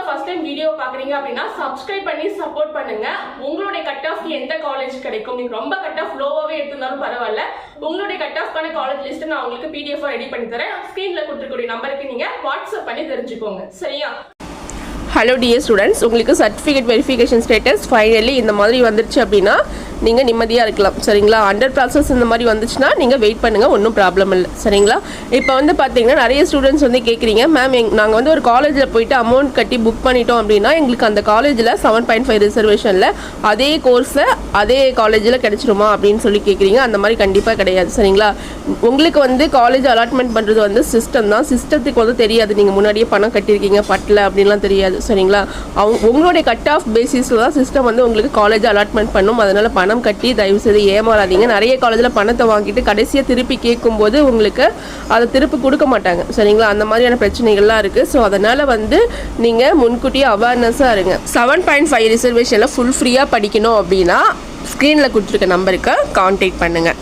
தான் first time video பாக்குறீங்க அப்படின்னா சப்ஸ்கிரைப் பண்ணி சப்போர்ட் பண்ணுங்க. உங்களுடைய கட் ஆஃப் எந்த காலேஜ் கிடைக்கும், நீங்க ரொம்ப கட் ஆஃப் லோவாவே எடுத்திருந்தாலும் பரவாயில்ல, உங்களுடைய கட் ஆஃப்கான காலேஜ் லிஸ்ட் நான் உங்களுக்கு PDF ரெடி பண்ணி தரேன். ஸ்கிரீன்ல கொடுத்துருக்கூடிய நம்பருக்கு நீங்க வாட்ஸ்அப் பண்ணி தெரிஞ்சுக்கோங்க. சரியா? ஹலோ டியர் ஸ்டூடெண்ட்ஸ், உங்களுக்கு சர்டிஃபிகேட் வெரிஃபிகேஷன் ஸ்டேட்டஸ் ஃபைனலி இந்த மாதிரி வந்துருச்சு அப்படின்னா நீங்கள் நிம்மதியாக இருக்கலாம். சரிங்களா? அண்டர் ப்ராசஸ் இந்த மாதிரி வந்துச்சுன்னா நீங்கள் வெயிட் பண்ணுங்கள், ஒன்றும் ப்ராப்ளம் இல்லை. சரிங்களா? இப்போ வந்து பார்த்தீங்கன்னா நிறைய ஸ்டூடெண்ட்ஸ் வந்து கேட்குறீங்க, மேம் நாங்கள் வந்து ஒரு காலேஜில் போயிட்டு அமௌண்ட் கட்டி புக் பண்ணிட்டோம் அப்படின்னா எங்களுக்கு அந்த காலேஜில் 7.5 ரிசர்வேஷனில் அதே கோர்ஸை அதே காலேஜில் கிடைச்சிருமா அப்படின்னு சொல்லி கேட்குறீங்க. அந்த மாதிரி கண்டிப்பாக கிடையாது. சரிங்களா? உங்களுக்கு வந்து காலேஜ் அலாட்மெண்ட் பண்ணுறது வந்து சிஸ்டம் தான். சிஸ்டத்துக்கு வந்து தெரியாது நீங்கள் முன்னாடியே பணம் கட்டியிருக்கீங்க பட்டல அப்படின்லாம் தெரியாது. சரிங்களா? உங்களுடைய கட் ஆஃப் பேசிஸில் தான் சிஸ்டம் வந்து உங்களுக்கு காலேஜ் அலாட்மெண்ட் பண்ணும். அதனால் பணம் கட்டி தயவு செய்து ஏமாறாதீங்க. நிறைய காலேஜில் பணத்தை வாங்கிட்டு கடைசியாக திருப்பி கேட்கும்போது உங்களுக்கு அதை திருப்பி கொடுக்க மாட்டாங்க. சரிங்களா? அந்த மாதிரியான பிரச்சனைகள்லாம் இருக்குது. ஸோ அதனால் வந்து நீங்கள் முன்கூட்டியே அவேர்னஸாக இருங்க. 7.5 ரிசர்வேஷனில் ஃபுல் ஃப்ரீயாக படிக்கணும் அப்படின்னா ஸ்க்ரீனில் கொடுத்துருக்க நம்பருக்கு கான்டாக்ட் பண்ணுங்கள்.